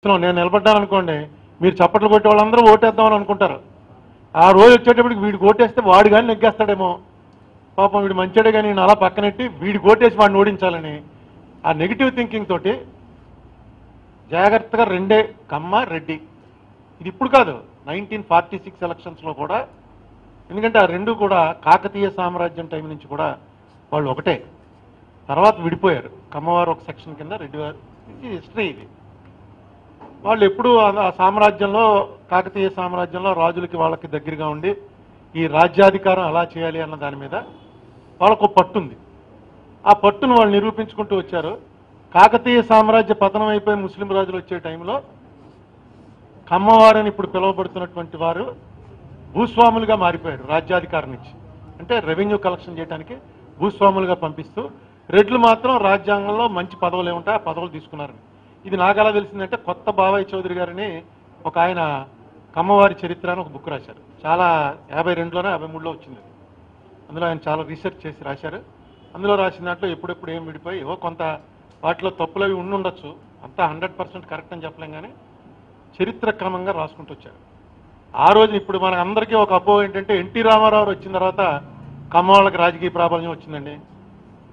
నేను నిలబడ్డాను అనుకోండి, మీరు చప్పట్లు కొట్టే వాళ్ళందరూ ఓటేద్దామని అనుకుంటారు. ఆ రోజు వచ్చేటప్పటికి వీడికి ఓటేస్తే వాడు కానీ నెగ్గేస్తాడేమో, పాపం వీడు మంచిడే కానీ నేను అలా పక్కనెట్టి వీడికి ఓటేసి వాడిని ఓడించాలని ఆ నెగిటివ్ థింకింగ్ తోటి జాగ్రత్తగా రెండే కమ్మ రెడ్డి. ఇది ఇప్పుడు కాదు, 1946 ఎలక్షన్స్లో కూడా. ఎందుకంటే ఆ రెండు కూడా కాకతీయ సామ్రాజ్యం టైం నుంచి కూడా వాళ్ళు ఒకటే. తర్వాత విడిపోయారు. కమ్మవారు ఒక సెక్షన్ కింద, రెడ్డి వారు. ఇది హిస్టరీ. ఇది వాళ్ళు ఎప్పుడు ఆ సామ్రాజ్యంలో, కాకతీయ సామ్రాజ్యంలో రాజులకి వాళ్ళకి దగ్గరగా ఉండి ఈ రాజ్యాధికారం ఎలా చేయాలి అన్న దాని మీద వాళ్ళకు పట్టుంది. ఆ పట్టును వాళ్ళు నిరూపించుకుంటూ వచ్చారు. కాకతీయ సామ్రాజ్య పతనం అయిపోయి ముస్లిం రాజులు వచ్చే టైంలో కమ్మవారని ఇప్పుడు పిలువబడుతున్నటువంటి వారు భూస్వాములుగా మారిపోయారు. రాజ్యాధికారం నుంచి అంటే రెవెన్యూ కలెక్షన్ చేయడానికి భూస్వాములుగా పంపిస్తూ, రెడ్లు మాత్రం రాజ్యాంగంలో మంచి పదవులు ఏముంటాయి ఆ పదవులు తీసుకున్నారు. ఇది నాకు ఎలా తెలిసిందంటే, కొత్త బాబాయ్ చౌదరి గారిని ఒక ఆయన కమ్మవారి చరిత్ర అని ఒక బుక్ రాశారు. చాలా 52లోనే 53లో వచ్చింది. అందులో ఆయన చాలా రీసెర్చ్ చేసి రాశారు. అందులో రాసిన దాంట్లో ఎప్పుడెప్పుడు ఏం విడిపోయి ఏవో కొంత వాటిలో తప్పులు అవి ఉండొచ్చు, అంతా 100% కరెక్ట్ అని చెప్పలేం, కానీ చరిత్ర క్రమంగా రాసుకుంటూ వచ్చారు. ఆ రోజు ఇప్పుడు మన అందరికీ ఒక అపోహ ఏంటంటే, ఎన్టీ రామారావు వచ్చిన తర్వాత కమ్మవాళ్ళకి రాజకీయ ప్రాబల్యం వచ్చిందండి.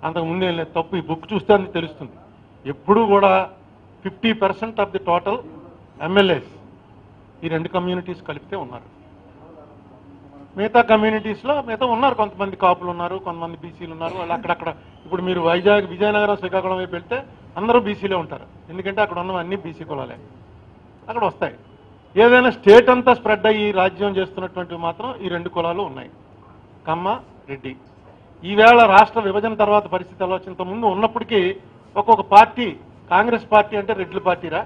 అంతకుముందు ఏం లేదు. తప్పు. ఈ బుక్ చూస్తే అని తెలుస్తుంది. ఎప్పుడూ కూడా 50% ఆఫ్ ది టోటల్ ఎమ్మెల్యేస్ ఈ రెండు కమ్యూనిటీస్ కలిపితే ఉన్నారు. మిగతా కమ్యూనిటీస్లో మిగతా ఉన్నారు, కొంతమంది కాపులు ఉన్నారు, కొంతమంది బీసీలు ఉన్నారు. వాళ్ళు అక్కడక్కడ ఇప్పుడు మీరు వైజాగ్, విజయనగరం, శ్రీకాకుళం వైపు వెళ్తే అందరూ బీసీలే ఉంటారు. ఎందుకంటే అక్కడ ఉన్నవన్నీ బీసీ కులాలే అక్కడ వస్తాయి. ఏదైనా స్టేట్ అంతా స్ప్రెడ్ అయ్యి రాజ్యం చేస్తున్నటువంటివి మాత్రం ఈ రెండు కులాలు ఉన్నాయి, కమ్మ, రెడ్డి. ఈవేళ రాష్ట్ర విభజన తర్వాత పరిస్థితి ఎలా వచ్చినంత ముందు ఉన్నప్పటికీ ఒక్కొక్క పార్టీ, కాంగ్రెస్ పార్టీ అంటే రెడ్ల పార్టీరా,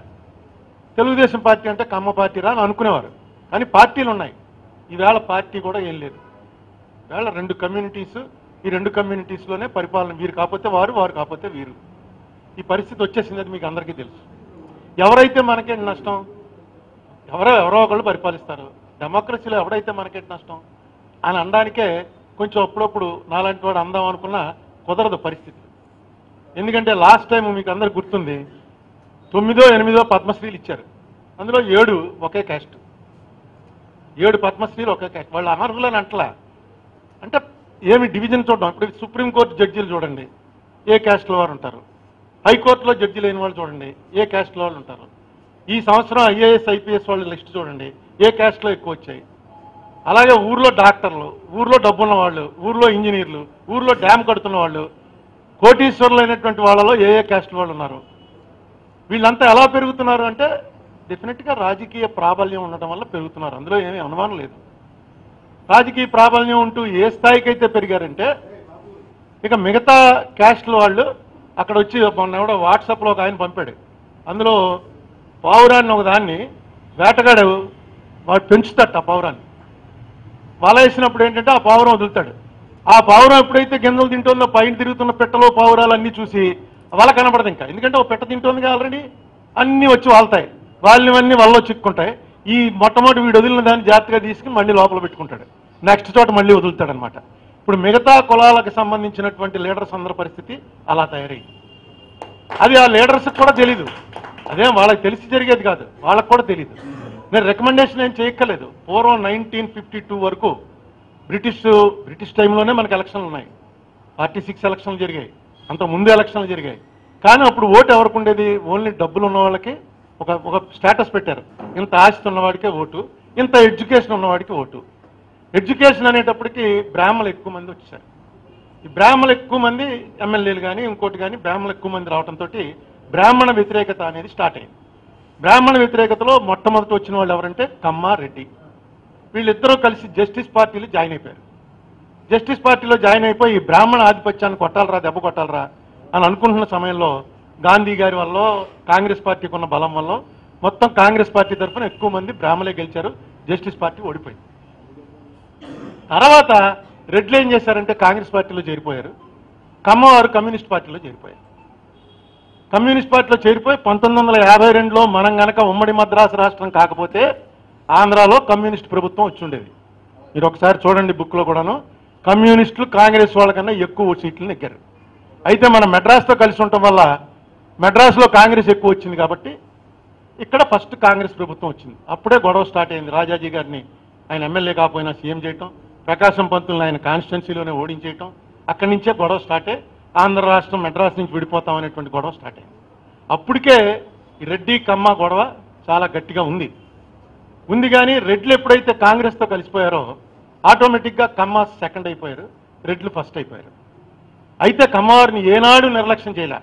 తెలుగుదేశం పార్టీ అంటే కమ్మ పార్టీరా అని అనుకునేవారు. కానీ పార్టీలు ఉన్నాయి. ఈవేళ పార్టీ కూడా ఏం లేదు. ఈవేళ రెండు కమ్యూనిటీస్, ఈ రెండు కమ్యూనిటీస్లోనే పరిపాలన. వీరు కాకపోతే వారు, వారు కాకపోతే వీరు. ఈ పరిస్థితి వచ్చేసింది. అది మీకు అందరికీ తెలుసు. ఎవరైతే మనకేంటి నష్టం? ఎవరో ఒకళ్ళు పరిపాలిస్తారు. డెమోక్రసీలో ఎవడైతే మనకేంటి నష్టం అని అనడానికే కొంచెం అప్పుడప్పుడు నాలాంటి వాడు అందాం అనుకున్నా కుదరదు పరిస్థితి. ఎందుకంటే లాస్ట్ టైం మీకు అందరికి గుర్తుంది, 9, 8 పద్మశ్రీలు ఇచ్చారు. అందులో 7 ఒకే క్యాస్ట్. 7 పద్మశ్రీలు ఒకే క్యాస్ట్. వాళ్ళు అనర్హులని అంటలా. అంటే ఏమి డివిజన్ చూడడం. ఇప్పుడు సుప్రీంకోర్టు జడ్జీలు చూడండి, ఏ క్యాస్ట్లో వారు ఉంటారు. హైకోర్టులో జడ్జీలు అయిన వాళ్ళు చూడండి, ఏ క్యాస్ట్లో వాళ్ళు ఉంటారు. ఈ సంవత్సరం ఐఏఎస్, ఐపీఎస్ వాళ్ళ లిస్ట్ చూడండి, ఏ క్యాస్ట్లో ఎక్కువ వచ్చాయి. అలాగే ఊర్లో డాక్టర్లు, ఊర్లో డబ్బున్న వాళ్ళు, ఊర్లో ఇంజనీర్లు, ఊర్లో డ్యామ్ కడుతున్న వాళ్ళు, కోటీశ్వరులు అయినటువంటి వాళ్ళలో ఏ క్యాస్ట్ వాళ్ళు ఉన్నారు. వీళ్ళంతా ఎలా పెరుగుతున్నారు అంటే డెఫినెట్గా రాజకీయ ప్రాబల్యం ఉండటం వల్ల పెరుగుతున్నారు. అందులో ఏమీ అనుమానం లేదు. రాజకీయ ప్రాబల్యం ఉంటూ ఏ స్థాయికి అయితే పెరిగారంటే, ఇక మిగతా క్యాస్ట్ల వాళ్ళు అక్కడ వచ్చి మొన్న ఎవడో వాట్సాప్లో ఒక ఆయన పంపాడు. అందులో పావురాన్ని ఒక దాన్ని వేటగాడు వాడు పెంచుతాడు. ఆ పావురాన్ని వల వేసినప్పుడు ఏంటంటే ఆ పావురం వదులుతాడు. ఆ పావురం ఎప్పుడైతే గింజలు తింటుందో పైన తిరుగుతున్న పెట్టలో పావురాలు అన్నీ చూసి వల కనబడదు ఇంకా. ఎందుకంటే ఒక పెట్ట తింటుందిగా ఆల్రెడీ, అన్నీ వచ్చి వాళ్తాయి. వాళ్ళనివన్నీ వలలో చిక్కుంటాయి. ఈ మొట్టమొదటి వీడు వదిలిన దాన్ని జాగ్రత్తగా తీసుకుని మళ్ళీ లోపల పెట్టుకుంటాడు. నెక్స్ట్ చోట మళ్ళీ వదులుతాడు అనమాట. ఇప్పుడు మిగతా కులాలకు సంబంధించినటువంటి లీడర్స్ అందరి పరిస్థితి అలా తయారైంది. అది ఆ లీడర్స్కి కూడా తెలీదు. అదేం వాళ్ళకి తెలిసి జరిగేది కాదు, వాళ్ళకు కూడా తెలీదు. నేను రికమెండేషన్ ఏం చేయక్కర్లేదు. పూర్వం 1952 వరకు బ్రిటిష్ టైంలోనే మనకి ఎలక్షన్లు ఉన్నాయి. 46 ఎలక్షన్లు జరిగాయి. అంత ముందు ఎలక్షన్లు జరిగాయి. కానీ అప్పుడు ఓటు ఎవరికి ఉండేది? ఓన్లీ డబ్బులు ఉన్న వాళ్ళకి ఒక స్టేటస్ పెట్టారు. ఇంత ఆస్తి ఉన్నవాడికే ఓటు, ఇంత ఎడ్యుకేషన్ ఉన్నవాడికి ఓటు. ఎడ్యుకేషన్ అనేటప్పటికి బ్రాహ్మణులు ఎక్కువ మంది వచ్చారు. ఈ బ్రాహ్మణులు ఎక్కువ మంది ఎమ్మెల్యేలు కానీ ఇంకోటి కానీ బ్రాహ్మణులు ఎక్కువ మంది రావడంతో బ్రాహ్మణ వ్యతిరేకత అనేది స్టార్ట్ అయింది. బ్రాహ్మణ వ్యతిరేకతలో మొట్టమొదటి వచ్చిన వాళ్ళు ఎవరంటే కమ్మ, రెడ్డి. వీళ్ళిద్దరూ కలిసి జస్టిస్ పార్టీలో జాయిన్ అయిపోయారు. జస్టిస్ పార్టీలో జాయిన్ అయిపోయి ఈ బ్రాహ్మణ ఆధిపత్యాన్ని కొట్టాలరా, దెబ్బ కొట్టాలరా అని అనుకుంటున్న సమయంలో గాంధీ గారి వల్ల, కాంగ్రెస్ పార్టీకి ఉన్న బలం వల్ల మొత్తం కాంగ్రెస్ పార్టీ తరఫున ఎక్కువ మంది బ్రాహ్మణులే గెలిచారు. జస్టిస్ పార్టీ ఓడిపోయింది. తర్వాత రెడ్లు ఏం చేశారంటే కాంగ్రెస్ పార్టీలో చేరిపోయారు. కమ్మవారు కమ్యూనిస్ట్ పార్టీలో చేరిపోయారు. కమ్యూనిస్ట్ పార్టీలో చేరిపోయి 1952లో మనం గనక ఉమ్మడి మద్రాసు రాష్ట్రం కాకపోతే ఆంధ్రాలో కమ్యూనిస్ట్ ప్రభుత్వం వచ్చి ఉండేది. మీరు ఒకసారి చూడండి బుక్లో కూడాను. కమ్యూనిస్టులు కాంగ్రెస్ వాళ్ళకన్నా ఎక్కువ సీట్లు నెగ్గారు. అయితే మనం మెడ్రాస్తో కలిసి ఉండటం వల్ల మెడ్రాస్లో కాంగ్రెస్ ఎక్కువ వచ్చింది కాబట్టి ఇక్కడ ఫస్ట్ కాంగ్రెస్ ప్రభుత్వం వచ్చింది. అప్పుడే గొడవ స్టార్ట్ అయింది. రాజాజీ గారిని ఆయన ఎమ్మెల్యే కాకపోయినా సీఎం చేయటం, ప్రకాశం పంతులను ఆయన కాన్స్టిట్యున్సీలోనే ఓడించేయటం, అక్కడి నుంచే గొడవ స్టార్ట్ అయ్యి ఆంధ్ర రాష్ట్రం మెడ్రాస్ నుంచి విడిపోతాం అనేటువంటి గొడవ స్టార్ట్ అయింది. అప్పటికే ఈ రెడ్డి కమ్మ గొడవ చాలా గట్టిగా ఉంది కానీ రెడ్లు ఎప్పుడైతే కాంగ్రెస్తో కలిసిపోయారో ఆటోమేటిక్గా కమ్మ సెకండ్ అయిపోయారు, రెడ్లు ఫస్ట్ అయిపోయారు. అయితే కమ్మవారిని ఏనాడు నిర్లక్ష్యం చేయలే.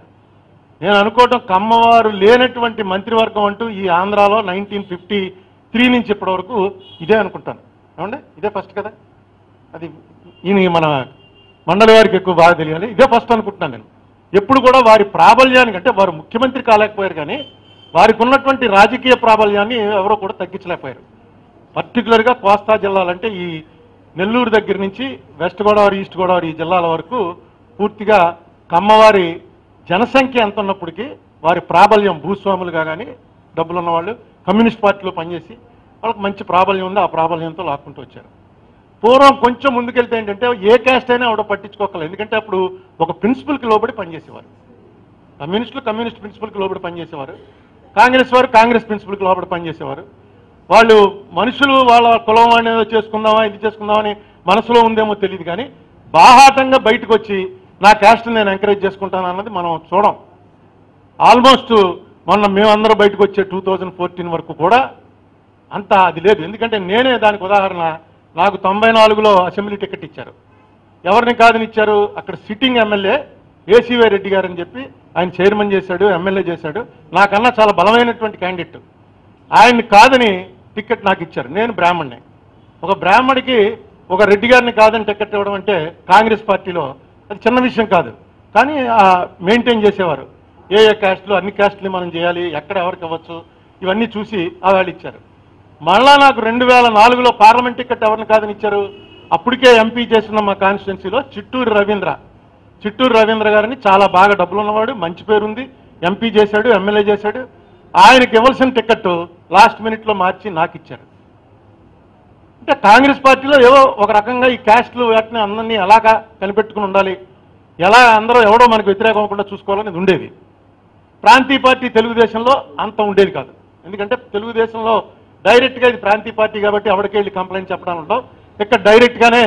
నేను అనుకోవటం కమ్మవారు లేనటువంటి మంత్రివర్గం అంటూ ఈ ఆంధ్రాలో 1953 నుంచి ఇప్పటి వరకు ఇదే అనుకుంటాను. ఏమండి, ఇదే ఫస్ట్ కదా. అది ఈయన మన మండలి వారికి ఎక్కువ బాగా తెలియాలి. ఇదే ఫస్ట్ అనుకుంటున్నాను నేను. ఎప్పుడు కూడా వారి ప్రాబల్యానికి, అంటే వారు ముఖ్యమంత్రి కాలేకపోయారు కానీ వారికి ఉన్నటువంటి రాజకీయ ప్రాబల్యాన్ని ఎవరో కూడా తగ్గించలేకపోయారు. పర్టికులర్గా కోస్తా జిల్లాలంటే ఈ నెల్లూరు దగ్గర నుంచి వెస్ట్ గోదావరి, ఈస్ట్ గోదావరి ఈ జిల్లాల వరకు పూర్తిగా కమ్మవారి జనసంఖ్య ఎంత ఉన్నప్పటికీ వారి ప్రాబల్యం, భూస్వాములుగా కానీ డబ్బులు ఉన్నవాళ్ళు కమ్యూనిస్ట్ పార్టీలో పనిచేసి వాళ్ళకి మంచి ప్రాబల్యం ఉంది. ఆ ప్రాబల్యంతో లాక్కుంటూ వచ్చారు. పూర్వం కొంచెం ముందుకెళ్తే ఏంటంటే ఏ క్యాస్ట్ అయినా ఎవడో పట్టించుకోగలరు. ఎందుకంటే అప్పుడు ఒక ప్రిన్సిపల్కి లోబడి పనిచేసేవారు. కమ్యూనిస్టులు కమ్యూనిస్ట్ ప్రిన్సిపల్కి లోబడి పనిచేసేవారు, కాంగ్రెస్ వారు కాంగ్రెస్ ప్రిన్సిపల్కి లోబడి పనిచేసేవారు. వాళ్ళు మనుషులు వాళ్ళ కులం అనేది చేసుకుందామా ఇది చేసుకుందామని మనసులో ఉందేమో తెలియదు కానీ బాహాటంగా బయటకు వచ్చి నా క్యాస్ట్ నేను ఎంకరేజ్ చేసుకుంటాను అన్నది మనం చూడం. ఆల్మోస్ట్ మొన్న మేమందరం బయటకు వచ్చే 2014 వరకు కూడా అంత అది లేదు. ఎందుకంటే నేనే దానికి ఉదాహరణ. నాకు 94లో అసెంబ్లీ టికెట్ ఇచ్చారు. ఎవరిని కాదని ఇచ్చారు? అక్కడ సిట్టింగ్ ఎమ్మెల్యే ఏసీవై రెడ్డి గారు అని చెప్పి ఆయన చైర్మన్ చేశాడు, ఎమ్మెల్యే చేశాడు. నాకన్నా చాలా బలమైనటువంటి క్యాండిడేట్. ఆయన్ని కాదని టికెట్ నాకు ఇచ్చారు. నేను బ్రాహ్మణ్ణి. ఒక బ్రాహ్మడికి ఒక రెడ్డి గారిని కాదని టికెట్ ఇవ్వడం అంటే కాంగ్రెస్ పార్టీలో అది చిన్న విషయం కాదు. కానీ మెయింటైన్ చేసేవారు. ఏ క్యాస్టులు అన్ని క్యాస్టులు మనం చేయాలి, ఎక్కడ ఎవరికి ఇవ్వచ్చు, ఇవన్నీ చూసి వాళ్ళు ఇచ్చారు. మళ్ళా నాకు 2004లో పార్లమెంట్ టికెట్ ఎవరిని కాదని ఇచ్చారు? అప్పటికే ఎంపీ చేసిన మా కాన్స్టిట్యున్సీలో చిట్టూరు రవీంద్ర గారిని, చాలా బాగా డబ్బులు ఉన్నవాడు, మంచి పేరుంది, ఎంపీ చేశాడు, ఎమ్మెల్యే చేశాడు. ఆయనకి ఇవ్వాల్సిన టికెట్ లాస్ట్ మినిట్లో మార్చి నాకు ఇచ్చారు. అంటే కాంగ్రెస్ పార్టీలో ఏవో ఒక రకంగా ఈ క్యాస్టులు వాటిని అందరినీ ఎలాగా కనిపెట్టుకుని ఉండాలి, ఎలా అందరూ ఎవడో మనకు వ్యతిరేకం అవ్వకుండా చూసుకోవాలనేది ఉండేది. ప్రాంతీయ పార్టీ తెలుగుదేశంలో అంత ఉండేది కాదు. ఎందుకంటే తెలుగుదేశంలో డైరెక్ట్గా ఇది ప్రాంతీయ పార్టీ కాబట్టి ఎవరికి వెళ్ళి కంప్లైంట్ చెప్పడం ఉండవు. ఇక్కడ డైరెక్ట్గానే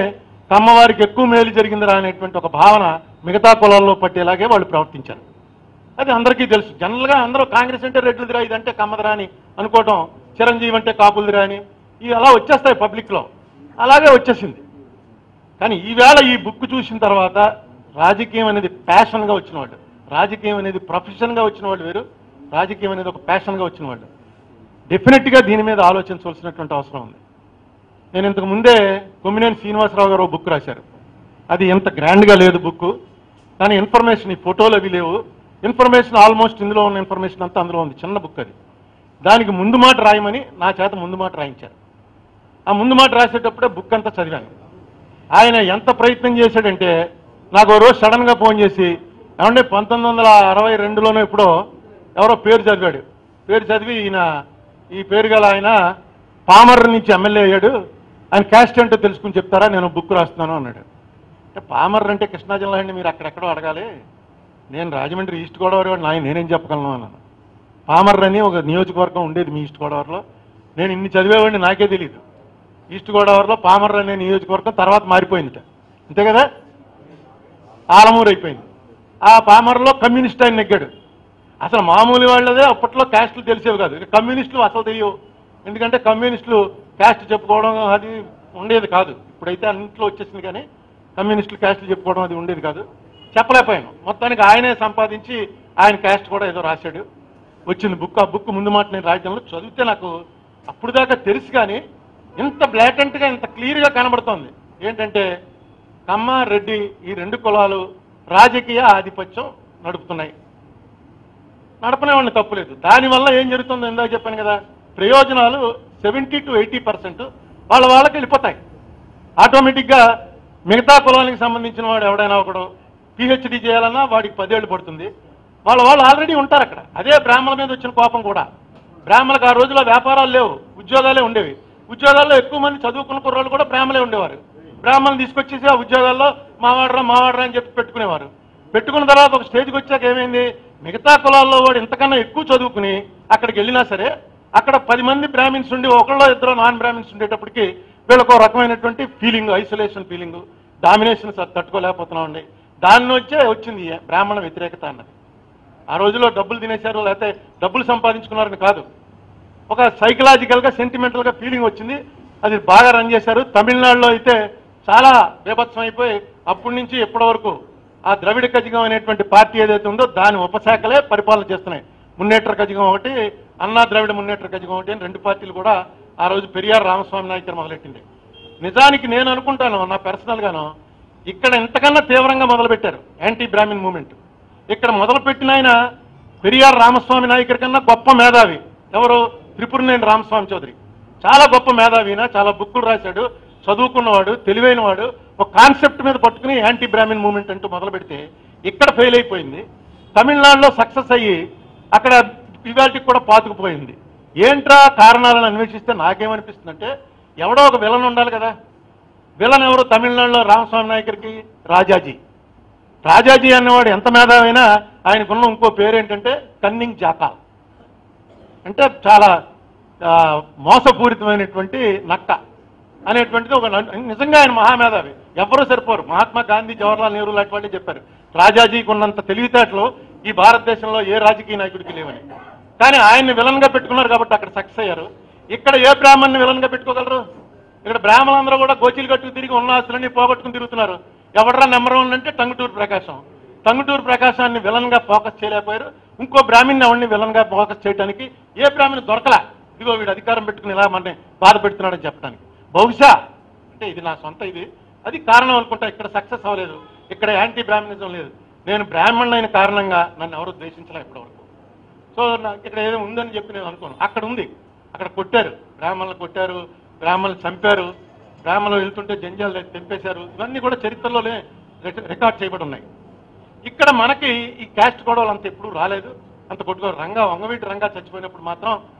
కమ్మవారికి ఎక్కువ మేలు జరిగిందిరా అనేటువంటి ఒక భావన మిగతా కులాల్లో పట్టేలాగే వాళ్ళు ప్రవర్తించారు. అది అందరికీ తెలుసు. జనరల్గా అందరూ కాంగ్రెస్ అంటే రెడ్లుదిరా, ఇదంటే కమ్మదిరా అని అనుకోవటం, చిరంజీవి అంటే కాపులదిరా అని ఇవి అలా వచ్చేస్తాయి పబ్లిక్లో. అలాగే వచ్చేసింది. కానీ ఈవేళ ఈ బుక్ చూసిన తర్వాత రాజకీయం అనేది ప్యాషన్గా వచ్చిన వాళ్ళు, రాజకీయం అనేది ప్రొఫెషన్గా వచ్చిన వాళ్ళు వేరు, రాజకీయం అనేది ఒక ప్యాషన్గా వచ్చిన వాళ్ళు డెఫినెట్గా దీని మీద ఆలోచించవలసినటువంటి అవసరం ఉంది. నేను ఇంతకు ముందే కొమ్మినేని శ్రీనివాసరావు గారు బుక్ రాశారు. అది ఎంత గ్రాండ్గా లేదు బుక్, కానీ ఇన్ఫర్మేషన్, ఈ ఫోటోలు అవి లేవు, ఇన్ఫర్మేషన్ ఆల్మోస్ట్ ఇందులో ఉన్న ఇన్ఫర్మేషన్ అంతా అందులో ఉంది. చిన్న బుక్ అది. దానికి ముందు మాట రాయమని నా చేత ముందు మాట రాయించారు. ఆ ముందు మాట రాసేటప్పుడే బుక్ అంతా చదివాను. ఆయన ఎంత ప్రయత్నం చేశాడంటే నాకు ఓ రోజు సడన్గా ఫోన్ చేసి, ఏమంటే 1962లోనో ఎప్పుడో ఎవరో పేరు చదివాడు. పేరు చదివి ఈ పేరు గల ఆయన పామర్ నుంచి ఎమ్మెల్యే అయ్యాడు, ఆయన క్యాస్ట్ ఏంటో తెలుసుకుని చెప్తారా, నేను బుక్ రాస్తున్నాను అన్నాడు. అంటే పామర్ అంటే కృష్ణా జిల్లా అండి, మీరు అక్కడెక్కడో అడగాలి, నేను రాజమండ్రి ఈస్ట్ గోదావరి వాడు, నేనేం చెప్పగలను అన్నాను. పామర్ అని ఒక నియోజకవర్గం ఉండేది మీ ఈస్ట్ గోదావరిలో, నేను ఇన్ని చదివేవాడిని నాకే తెలియదు. ఈస్ట్ గోదావరిలో పామర్ అనే నియోజకవర్గం తర్వాత మారిపోయిందిట, అంతే కదా, ఆలమూరు అయిపోయింది. ఆ పామర్లో కమ్యూనిస్ట్ ఆయన నెగ్గాడు. అసలు మామూలు వాళ్ళదే అప్పట్లో క్యాస్టులు తెలిసేవి కాదు, కమ్యూనిస్టులు అసలు తెలియవు. ఎందుకంటే కమ్యూనిస్టులు క్యాస్ట్ చెప్పుకోవడం అది ఉండేది కాదు. ఇప్పుడైతే అన్నింటిలో వచ్చేసింది, కానీ కమ్యూనిస్టులు క్యాస్టులు చెప్పుకోవడం అది ఉండేది కాదు. చెప్పలేకపోయాను. మొత్తానికి ఆయనే సంపాదించి ఆయన క్యాస్ట్ కూడా ఏదో రాశాడు, వచ్చింది బుక్. ఆ బుక్ ముందు మాట నేను రాయడంలో చదివితే నాకు అప్పుడు దాకా తెలుసు, కానీ ఇంత బ్లాటెంట్గా ఇంత క్లియర్గా కనబడుతోంది. ఏంటంటే కమ్మ రెడ్డి ఈ రెండు కులాలు రాజకీయ ఆధిపత్యం నడుపుతున్నాయి. నడపనేవాడిని తప్పులేదు. దానివల్ల ఏం జరుగుతుందో ఇందాక చెప్పాను కదా, ప్రయోజనాలు 70 to 80% వాళ్ళకి వెళ్ళిపోతాయి. ఆటోమేటిక్గా మిగతా కులానికి సంబంధించిన వాడు ఎవడైనా ఒకడు పిహెచ్డి చేయాలన్నా వాడికి 10 ఏళ్ళు పడుతుంది. వాళ్ళు ఆల్రెడీ ఉంటారు అక్కడ. అదే బ్రాహ్మణుల మీద వచ్చిన కోపం కూడా. బ్రాహ్మణులకు ఆ రోజుల్లో వ్యాపారాలు లేవు, ఉద్యోగాలే ఉండేవి. ఉద్యోగాల్లో ఎక్కువ మంది చదువుకున్న కుర్రాళ్ళు కూడా బ్రాహ్మణులే ఉండేవారు. బ్రాహ్మణులు తీసుకొచ్చేసి ఆ ఉద్యోగాల్లో మావాడరా అని చెప్పి పెట్టుకునేవారు. పెట్టుకున్న తర్వాత ఒక స్టేజ్కి వచ్చాక ఏమైంది, మిగతా కులాల్లో వాడు ఇంతకన్నా ఎక్కువ చదువుకుని అక్కడికి వెళ్ళినా సరే అక్కడ 10 మంది బ్రాహ్మిన్స్ ఉండి ఒకళ్ళో ఇద్దరు నాన్ బ్రాహ్మిన్స్ ఉండేటప్పటికి వీళ్ళకు ఒక రకమైనటువంటి ఫీలింగ్, ఐసోలేషన్ ఫీలింగ్, డామినేషన్ తట్టుకోలేకపోతున్నామండి. దాని వచ్చే వచ్చింది బ్రాహ్మణ వ్యతిరేకత అన్నది. ఆ రోజుల్లో డబ్బులు తినేశారు లేకపోతే డబ్బులు సంపాదించుకున్నారని కాదు, ఒక సైకలాజికల్గా సెంటిమెంటల్గా ఫీలింగ్ వచ్చింది. అది బాగా రన్ చేశారు. తమిళనాడులో అయితే చాలా బీభత్సం అయిపోయి అప్పటి నుంచి ఎప్పటి వరకు ఆ ద్రవిడ కజగం అనేటువంటి పార్టీ ఏదైతే ఉందో దాని ఉపశాఖలే పరిపాలన చేస్తున్నాయి. మున్నేట్ర కజగం ఒకటి, అన్నా ద్రవిడ మున్నేట్ర కజగం ఒకటి అని 2 పార్టీలు కూడా ఆ రోజు పెరియార్ రామస్వామి నాయకర్ మొదలెట్టింది. నిజానికి నేను అనుకుంటాను నా పర్సనల్గాను ఇక్కడ ఇంతకన్నా తీవ్రంగా మొదలుపెట్టారు యాంటీ బ్రాహ్మిన్ మూవ్మెంట్. ఇక్కడ మొదలుపెట్టిన ఆయన పెరియార్ రామస్వామి నాయకర్ కన్నా గొప్ప మేధావి ఎవరు? త్రిపురనేని రామస్వామి చౌదరి. చాలా గొప్ప మేధావినా, చాలా బుక్కులు రాశాడు, చదువుకున్నవాడు, తెలివైన వాడు. ఒక కాన్సెప్ట్ మీద పట్టుకుని యాంటీ బ్రాహ్మిన్ మూవ్మెంట్ అంటూ మొదలు పెడితే ఇక్కడ ఫెయిల్ అయిపోయింది. తమిళనాడులో సక్సెస్ అయ్యి అక్కడ ఇవాళకి కూడా పాతుకుపోయింది. ఏంట్రా కారణాలను అన్వేషిస్తే నాకేమనిపిస్తుందంటే ఎవడో ఒక విలన్ ఉండాలి కదా. విలన్ ఎవరు? తమిళనాడులో రామస్వామి నాయకర్కి రాజాజీ. రాజాజీ అన్నవాడు ఎంత మేధావైనా ఆయనకున్న ఇంకో పేరు ఏంటంటే కన్నింగ్ జాకాల్, అంటే చాలా మోసపూరితమైనటువంటి నక్క అనేటువంటిది ఒక. నిజంగా ఆయన మహామేధావి, ఎవరూ సరిపోరు. మహాత్మా గాంధీ, జవహర్లాల్ నెహ్రూ లాంటి వాళ్ళు చెప్పారు రాజాజీకి ఉన్నంత తెలివితేటలు ఈ భారతదేశంలో ఏ రాజకీయ నాయకుడికి లేవని. కానీ ఆయన్ని విలన్ గా పెట్టుకున్నారు కాబట్టి అక్కడ సక్సెస్ అయ్యారు. ఇక్కడ ఏ బ్రాహ్మణ్ని విలన్ గా పెట్టుకోగలరు? ఇక్కడ బ్రాహ్మణులందరూ కూడా గోచీలు కట్టుకు తిరిగి ఉన్న ఆస్తులన్నీ పోగొట్టుకుని తిరుగుతున్నారు. ఎవడరా నెంబర్ 1 అంటే టంగుటూరు ప్రకాశం. టంగుటూరు ప్రకాశాన్ని విలన్ గా ఫోకస్ చేయలేకపోయారు. ఇంకో బ్రాహ్మణ్ని ఎవరిని విలన్ గా ఫోకస్ చేయడానికి ఏ బ్రాహ్మణి దొరకలా. ఇదిగో వీడు అధికారం పెట్టుకుని ఇలా మనని బాధ పెడుతున్నాడని చెప్పడానికి. బహుశా అంటే ఇది నా సొంత ఇది, అది కారణం అనుకుంటా ఇక్కడ సక్సెస్ అవ్వలేదు. ఇక్కడ యాంటీ బ్రాహ్మణిజం లేదు. నేను బ్రాహ్మణులైన కారణంగా నన్ను ఎవరు ద్వేషించలే ఇప్పటివరకు. సో ఇక్కడ ఏదో ఉందని చెప్పి నేను అనుకోను. అక్కడ ఉంది, అక్కడ కొట్టారు, బ్రాహ్మణులు కొట్టారు, బ్రాహ్మణులు చంపారు, బ్రాహ్మణులు వెళ్తుంటే జంజాలు తెంపేశారు. ఇవన్నీ కూడా చరిత్రలోనే రికార్డ్ చేయబడి ఉన్నాయి. ఇక్కడ మనకి ఈ క్యాస్ట్ గొడవలు అంత ఎప్పుడు రాలేదు. అంత కొట్టుకో వంగవీటి రంగా చచ్చిపోయినప్పుడు మాత్రం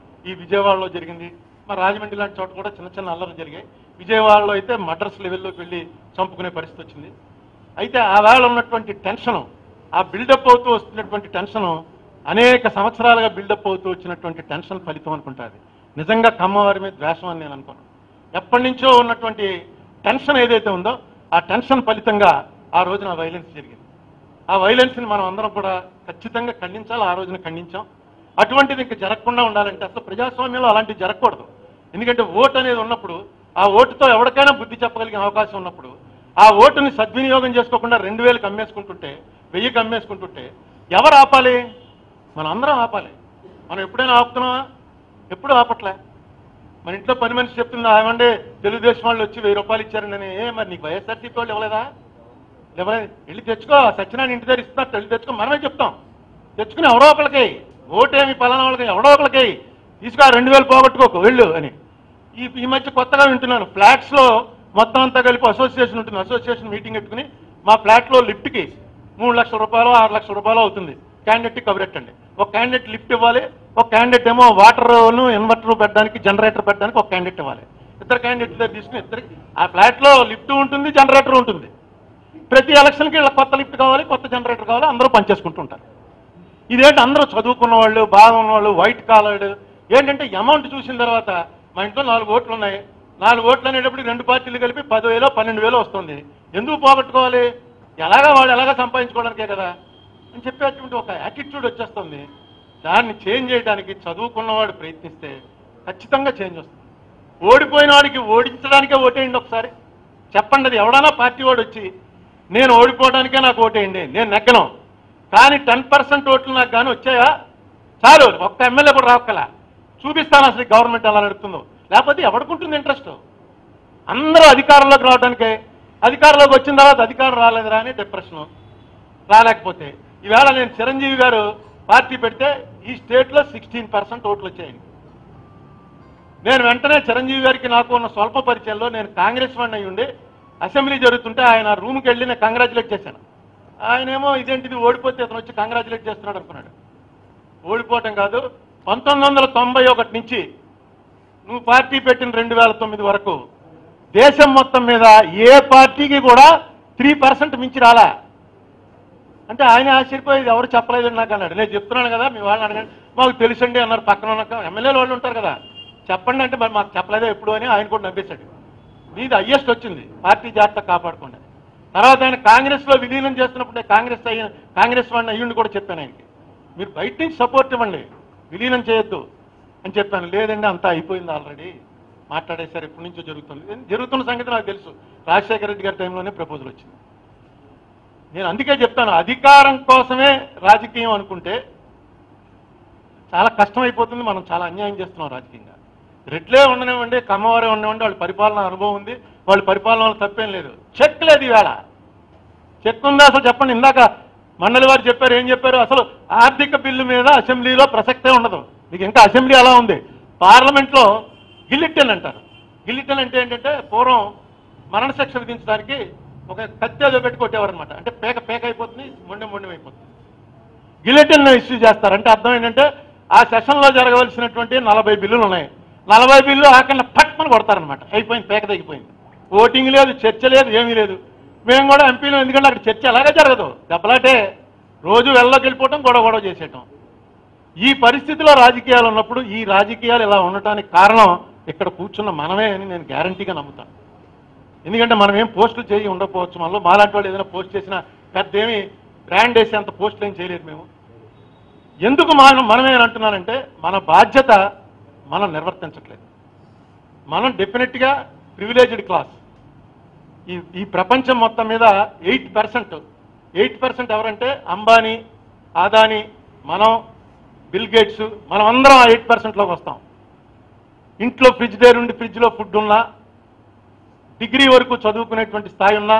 ఈ విజయవాడలో జరిగింది. మరి రాజమండ్రి లాంటి చోట కూడా చిన్న చిన్న అల్లర్లు జరిగాయి. విజయవాడలో అయితే మర్డర్స్ లెవెల్లోకి వెళ్ళి చంపుకునే పరిస్థితి వచ్చింది. అయితే ఆ వేళ ఉన్నటువంటి టెన్షను, ఆ బిల్డప్ అవుతూ వస్తున్నటువంటి టెన్షను, అనేక సంవత్సరాలుగా బిల్డప్ అవుతూ వచ్చినటువంటి టెన్షన్ ఫలితం అనుకుంటుంది. నిజంగా కమ్మవారి మీద ద్వేషం అని నేను అనుకున్నాను. ఎప్పటి నుంచో ఉన్నటువంటి టెన్షన్ ఏదైతే ఉందో ఆ టెన్షన్ ఫలితంగా ఆ రోజున వైలెన్స్ జరిగింది. ఆ వైలెన్స్ని మనం అందరం కూడా ఖచ్చితంగా ఖండించాలి. ఆ రోజున ఖండించాం. అటువంటిది ఇంకా జరగకుండా ఉండాలంటే అసలు ప్రజాస్వామ్యంలో అలాంటివి జరగకూడదు. ఎందుకంటే ఓటు అనేది ఉన్నప్పుడు ఆ ఓటుతో ఎవరికైనా బుద్ధి చెప్పగలిగే అవకాశం ఉన్నప్పుడు ఆ ఓటుని సద్వినియోగం చేసుకోకుండా 2000కి అమ్మేసుకుంటుంటే, 1000కి అమ్మేసుకుంటుంటే ఎవరు ఆపాలి? మనం అందరం ఆపాలి. మనం ఎప్పుడైనా ఆపుతున్నావా? ఎప్పుడు ఆపట్లే. మన ఇంట్లో పని మనిషి చెప్తుందా, ఏమంటే తెలుగుదేశం వాళ్ళు వచ్చి 1000 రూపాయలు ఇచ్చారని. మరి నీకు వైఎస్ఆర్సీపీ వాళ్ళు ఇవ్వలేదా? వెళ్ళి తెచ్చుకో, సత్యనారాయణ ఇంటి దగ్గర ఇస్తున్నట్టు వెళ్ళి తెచ్చుకో. మనమే చెప్తాం, తెచ్చుకుని ఎవడో ఒకరికి ఓటేమి పలానా వాళ్ళకి ఎవడో ఒకరికి తీసుకు 2000 పోగొట్టుకోకు వెళ్ళు అని. ఈ మధ్య కొత్తగా వింటున్నాను, ఫ్లాట్స్లో మొత్తం అంతా కలిపి అసోసియేషన్ ఉంటుంది. అసోసియేషన్ మీటింగ్ పెట్టుకుని మా ఫ్లాట్లో లిఫ్ట్కి 3 లక్షల రూపాయలు 6 లక్షల రూపాయలు అవుతుంది. క్యాండిడేట్కి కబరెట్టండి. ఒక క్యాండిడేట్ లిఫ్ట్ ఇవ్వాలి, ఒక క్యాండిడేట్ ఏమో వాటర్ను ఇన్వర్టర్ పెట్టడానికి, జనరేటర్ పెట్టడానికి ఒక క్యాండిడేట్ ఇవ్వాలి. 2 క్యాండిడేట్ దగ్గర తీసుకుని ఇద్దరికి ఆ ఫ్లాట్లో లిఫ్ట్ ఉంటుంది, జనరేటర్ ఉంటుంది. ప్రతి ఎలక్షన్కి ఇలా కొత్త లిఫ్ట్ కావాలి, కొత్త జనరేటర్ కావాలి, అందరూ పనిచేసుకుంటూ ఉంటారు. ఇదేంటి అందరూ చదువుకున్న వాళ్ళు, బాగా ఉన్నవాళ్ళు, వైట్ కాలర్డ్. ఏంటంటే అమౌంట్ చూసిన తర్వాత మా ఇంట్లో 4 ఓట్లు ఉన్నాయి, 4 ఓట్లు అనేటప్పుడు 2 పార్టీలు కలిపి 10,000 12,000 వస్తుంది. ఎందుకు పోగొట్టుకోవాలి? వాళ్ళు ఎలాగా సంపాదించుకోవడానికే కదా అని చెప్పేటువంటి ఒక యాటిట్యూడ్ వచ్చేస్తుంది. దాన్ని చేంజ్ చేయడానికి చదువుకున్నవాడు ప్రయత్నిస్తే ఖచ్చితంగా చేంజ్ వస్తుంది. ఓడిపోయిన వాడికి ఓడించడానికే ఓటేయండి. ఒకసారి చెప్పండి, అది ఎవడన్నా పార్టీ వాడు వచ్చి నేను ఓడిపోవడానికే నాకు ఓటేయండి, నేను నెగ్గను, కానీ 10% ఓట్లు నాకు కానీ వచ్చాయా చాలు, ఒక్క ఎమ్మెల్యే కూడా రాక్కలా, చూపిస్తాను అసలు గవర్నమెంట్ ఎలా నడుపుతుందో. లేకపోతే ఎవడుకుంటుంది ఇంట్రెస్ట్? అందరూ అధికారంలోకి రావడానికే. అధికారంలోకి వచ్చిన తర్వాత అధికారం రాలేదురా అని డిప్రెషను. రాలేకపోతే ఈవేళ నేను చిరంజీవి గారు పార్టీ పెడితే ఈ స్టేట్లో 16% ఓట్లు వచ్చాయండి. నేను వెంటనే చిరంజీవి గారికి నాకు ఉన్న స్వల్ప పరిచయంలో నేను కాంగ్రెస్ వాడిని అయ్యి ఉండి అసెంబ్లీ జరుగుతుంటే ఆయన రూమ్కి వెళ్ళి నేను కంగ్రాచులేట్ చేశాను. ఆయనేమో ఇదేంటిది ఓడిపోతే అతను వచ్చి కంగ్రాచులేట్ చేస్తున్నాడు అనుకున్నాడు. ఓడిపోవటం కాదు, 1991 నుంచి నువ్వు పార్టీ పెట్టిన 2009 వరకు దేశం మొత్తం మీద ఏ పార్టీకి కూడా 3% మించి రాలా. అంటే ఆయన ఆశ్చర్యపోయి ఎవరు చెప్పలేదు నాకు అన్నాడు. నేను చెప్తున్నాను కదా మీ వాళ్ళని అడగండి. మాకు తెలుసండి అన్నారు. పక్కన ఉన్న ఎమ్మెల్యేలు వాళ్ళు ఉంటారు కదా, చెప్పండి అంటే మరి మాకు చెప్పలేదా ఎప్పుడు అని ఆయన కూడా నవ్వేశాడు. మీది హయ్యెస్ట్ వచ్చింది, పార్టీ జాగ్రత్త కాపాడుకోండి. తర్వాత ఆయన కాంగ్రెస్లో విలీనం చేస్తున్నప్పుడు కాంగ్రెస్ వాడిని అయ్యుండి కూడా చెప్పాను ఆయనకి, మీరు బయట నుంచి సపోర్ట్ ఇవ్వండి, విలీనం చేయొద్దు అని చెప్పాను. లేదండి అంతా అయిపోయింది ఆల్రెడీ, మాట్లాడేశారు, ఎప్పటి నుంచో జరుగుతున్న సంగతి నాకు తెలుసు. రాజశేఖర రెడ్డి గారి టైంలోనే ప్రపోజల్ వచ్చింది. నేను అందుకే చెప్తాను, అధికారం కోసమే రాజకీయం అనుకుంటే చాలా కష్టమైపోతుంది. మనం చాలా అన్యాయం చేస్తున్నాం రాజకీయంగా. రెడ్లే ఉండనివ్వండి, కమ్మవారే ఉండనివ్వండి, వాళ్ళ పరిపాలన అనుభవం ఉంది, వాళ్ళ పరిపాలన తప్పేం లేదు. చెక్ లేదు, ఈవేళ చెక్ ఉందా అసలు చెప్పండి. ఇందాక మండలి వారు చెప్పారు, ఏం చెప్పారు, అసలు ఆర్థిక బిల్లు మీద అసెంబ్లీలో ప్రసక్తే ఉండదు. మీకు ఇంకా అసెంబ్లీ అలా ఉంది. పార్లమెంట్లో గిల్లిటన్ అంటారు. గిల్లిటన్ అంటే ఏంటంటే పూర్వం మరణశిక్ష విధించడానికి ఒక కత్తి ఏదో పెట్టి కొట్టేవారనమాట. అంటే పేక అయిపోతుంది, మొండెం అయిపోతుంది. గిలిటిన్ ఇష్యూ చేస్తారు. అంటే అర్థం ఏంటంటే ఆ సెషన్లో జరగవలసినటువంటి 40 బిల్లులు ఉన్నాయి. 40 బిల్లు ఆకన్నా పట్టుమని కొడతారనమాట. అయిపోయింది, పేక తగ్గిపోయింది. ఓటింగ్ లేదు, చర్చ లేదు, ఏమీ లేదు. మేము కూడా ఎంపీలు, ఎందుకంటే అక్కడ చర్చ ఎలాగే జరగదు, దెబ్బలాటే, రోజు వెళ్ళలోకి వెళ్ళిపోవటం, గొడవ చేసేయటం. ఈ పరిస్థితిలో రాజకీయాలు ఉన్నప్పుడు ఈ రాజకీయాలు ఇలా ఉండటానికి కారణం ఇక్కడ కూర్చున్న మనమే అని నేను గ్యారంటీగా నమ్ముతాను. ఎందుకంటే మనం ఏం పోస్టులు చేయి ఉండకపోవచ్చు, మనలో మాలాంటి వాళ్ళు ఏదైనా పోస్ట్ చేసినా పెద్ద ఏమి బ్రాండ్ వేసి అంత పోస్టులు ఏం చేయలేదు మేము. ఎందుకు మనమేమంటున్నానంటే మన బాధ్యత మనం నిర్వర్తించట్లేదు. మనం డెఫినెట్గా ప్రివిలేజ్డ్ క్లాస్. ఈ ప్రపంచం మొత్తం మీద 8% ఎవరంటే అంబానీ, ఆదానీ, మనం, బిల్ గేట్స్, మనం అందరం ఆ 8%లోకి వస్తాం. ఇంట్లో ఫ్రిడ్జ్ దగ్గరుండి ఫ్రిడ్జ్లో ఫుడ్ ఉన్నా, డిగ్రీ వరకు చదువుకునేటువంటి స్థాయి ఉన్నా,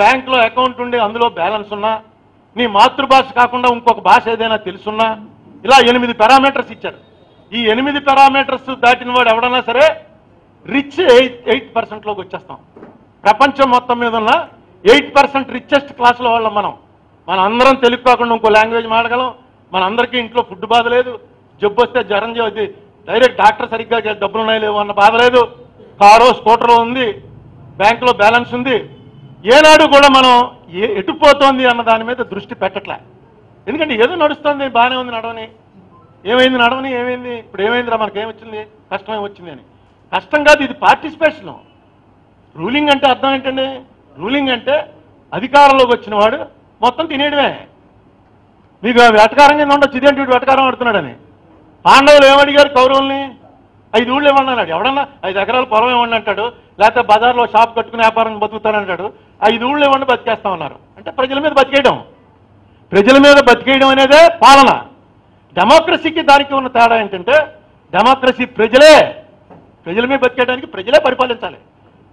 బ్యాంకులో అకౌంట్ ఉండి అందులో బ్యాలెన్స్ ఉన్నా, నీ మాతృభాష కాకుండా ఇంకొక భాష ఏదైనా తెలుసున్నా, ఇలా 8 పారామీటర్స్ ఇచ్చారు. ఈ 8 పారామీటర్స్ దాటిన వాడు ఎవడన్నా సరే రిచ్ 8%లోకి వచ్చేస్తాం. ప్రపంచం మొత్తం మీద ఉన్న 8% రిచెస్ట్ క్లాసులో వాళ్ళం మనం. అందరం తెలుగు కాకుండా ఇంకో లాంగ్వేజ్ మాడగలం. అందరికీ ఇంట్లో ఫుడ్ బాధ లేదు, జబ్బు వస్తే జ్వరం చేసి డైరెక్ట్ డాక్టర్ సరిగ్గా డబ్బులు ఉన్నాయి లేవు అన్న బాధ లేదు, కారో స్కూటరో ఉంది, బ్యాంకులో బ్యాలెన్స్ ఉంది. ఏనాడు కూడా మనం ఎటుపోతోంది అన్న దాని మీద దృష్టి పెట్టట్లే. ఎందుకంటే ఏదో నడుస్తుంది, బాగానే ఉంది, నడవని, ఏమైంది ఇప్పుడు ఏమైందిరా, మనకేమొచ్చింది, కష్టం ఏమొచ్చింది అని. కష్టం కాదు, ఇది పార్టిసిపేషన్. రూలింగ్ అంటే అర్థం ఏంటండి? రూలింగ్ అంటే అధికారంలోకి వచ్చిన వాడు మొత్తం తినేయడమే. మీకు వెటకారం కింద ఉండొచ్చు, ఇదేంటి వీడు వెటకారం ఆడుతున్నాడని. పాండవులు ఏమడిగారు కౌరవుల్ని? 5 ఊళ్ళు ఇవ్వండి అన్నాడు. ఎవడన్నా 5 ఎకరాల పొలం ఇవ్వండి అంటాడు, లేకపోతే బజార్లో షాప్ కట్టుకుని వ్యాపారం బతుకుతానంటాడు. 5 ఊళ్ళు ఇవ్వండి బతికేస్తామన్నారు. అంటే ప్రజల మీద బతికేయడం అనేదే పాలన. డెమోక్రసీకి దానికి ఉన్న తేడా ఏంటంటే, డెమోక్రసీ ప్రజల మీద బతికేయడానికి ప్రజలే పరిపాలించాలి,